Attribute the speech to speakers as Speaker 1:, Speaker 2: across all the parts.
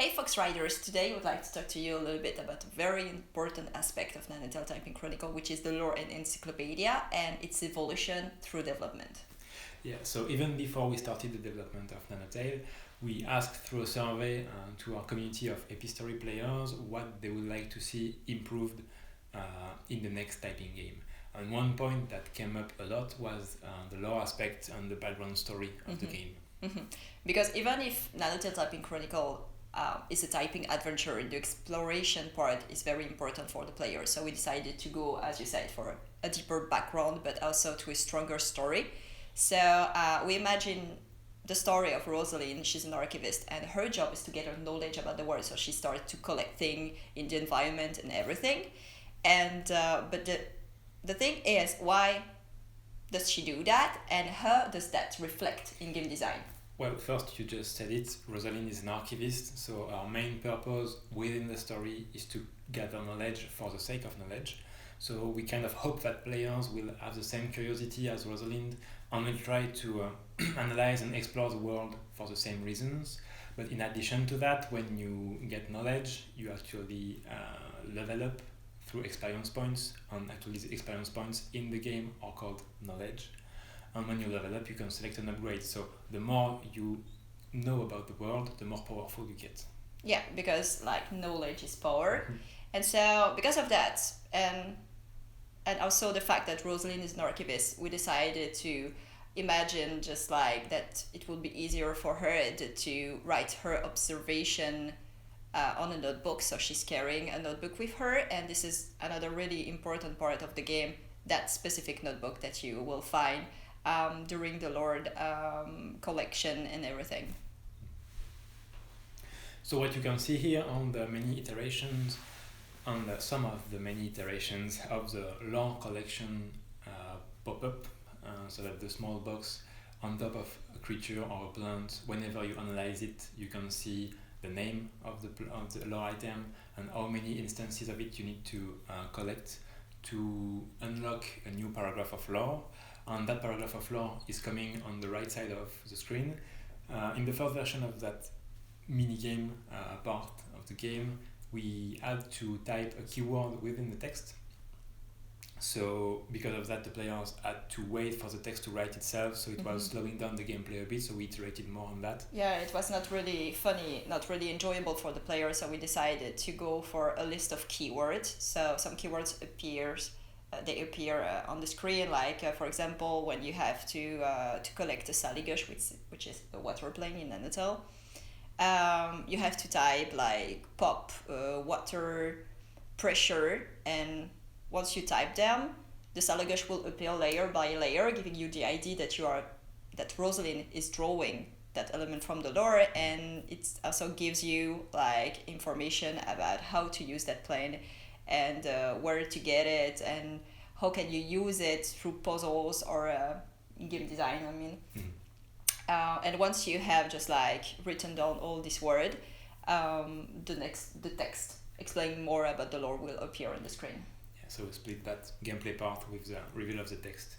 Speaker 1: Hey Fox Riders, today I would like to talk to you a little bit about a very important aspect of Nanotale Typing Chronicle, which is the lore and encyclopedia and its evolution through development.
Speaker 2: Yeah, so even before we started the development of Nanotale, we asked through a survey to our community of Epistory players what they would like to see improved in the next typing game. And one point that came up a lot was the lore aspect and the background story of the game.
Speaker 1: Because even if Nanotale Typing Chronicle is a typing adventure, the exploration part is very important for the player. So we decided to go, as you said, for a deeper background, but also to a stronger story. So we imagine the story of Rosalind. She's an archivist, and her job is to get her knowledge about the world. So she started to collect things in the environment and everything. And but the thing is, why does she do that, and how does that reflect in game design?
Speaker 2: Well, first you just said it, Rosalind is an archivist, so our main purpose within the story is to gather knowledge for the sake of knowledge. So we kind of hope that players will have the same curiosity as Rosalind and will try to analyze and explore the world for the same reasons. But in addition to that, when you get knowledge, you actually level up through experience points, and actually the experience points in the game are called knowledge. And when you level up, you can select an upgrade. So the more you know about the world, the more powerful you get.
Speaker 1: Yeah, because like knowledge is power. And so because of that, and also the fact that Rosalind is an archivist, we decided to imagine just like that it would be easier for her to write her observation on a notebook. So she's carrying a notebook with her, and this is another really important part of the game, that specific notebook that you will find during the Lord collection and everything.
Speaker 2: So what you can see here on the many iterations, on some of the many iterations of the lore collection pop up, so that the small box on top of a creature or a plant, whenever you analyze it, you can see the name of the lore item and how many instances of it you need to collect to unlock a new paragraph of lore. And that paragraph of lore is coming on the right side of the screen. In the first version of that mini-game part of the game, we had to type a keyword within the text. So because of that, the players had to wait for the text to write itself, so it was slowing down the gameplay a bit, so we iterated more on that.
Speaker 1: Yeah, it was not really funny, not really enjoyable for the players, so we decided to go for a list of keywords. So some keywords appear on the screen, like for example, when you have to collect a saligush, which is a water plane in Nanotale, you have to type like pop, water, pressure, and once you type them, the saligush will appear layer by layer, giving you the idea that Rosalind is drawing that element from the lore, and it also gives you like information about how to use that plane and where to get it and how can you use it through puzzles or in game design, I mean. And once you have just like written down all this word, the text explaining more about the lore will appear on the screen.
Speaker 2: Yeah, so we split that gameplay part with the reveal of the text.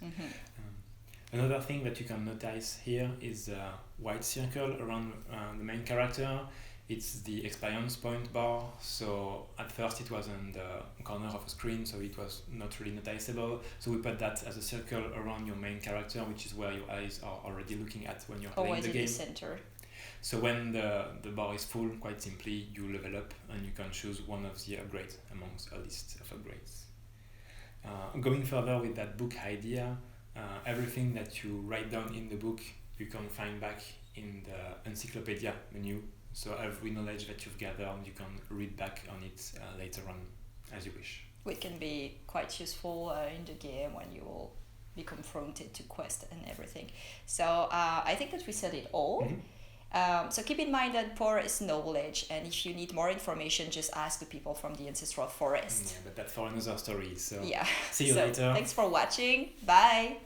Speaker 2: Another thing that you can notice here is a white circle around the main character. It's the experience point bar. So at first it was on the corner of a screen, so it was not really noticeable. So we put that as a circle around your main character, which is where your eyes are already looking at when you're playing the game.
Speaker 1: Always in the center.
Speaker 2: So when the bar is full, quite simply, you level up and you can choose one of the upgrades amongst a list of upgrades. Going further with that book idea, everything that you write down in the book, you can find back in the encyclopedia menu. So every knowledge that you've gathered, you can read back on it later on as you wish.
Speaker 1: Which can be quite useful in the game when you will be confronted to quest and everything. So I think that we said it all. So keep in mind that power is knowledge, and if you need more information, just ask the people from the ancestral forest.
Speaker 2: Yeah, but that's for another story. So
Speaker 1: yeah.
Speaker 2: see you later.
Speaker 1: Thanks for watching. Bye.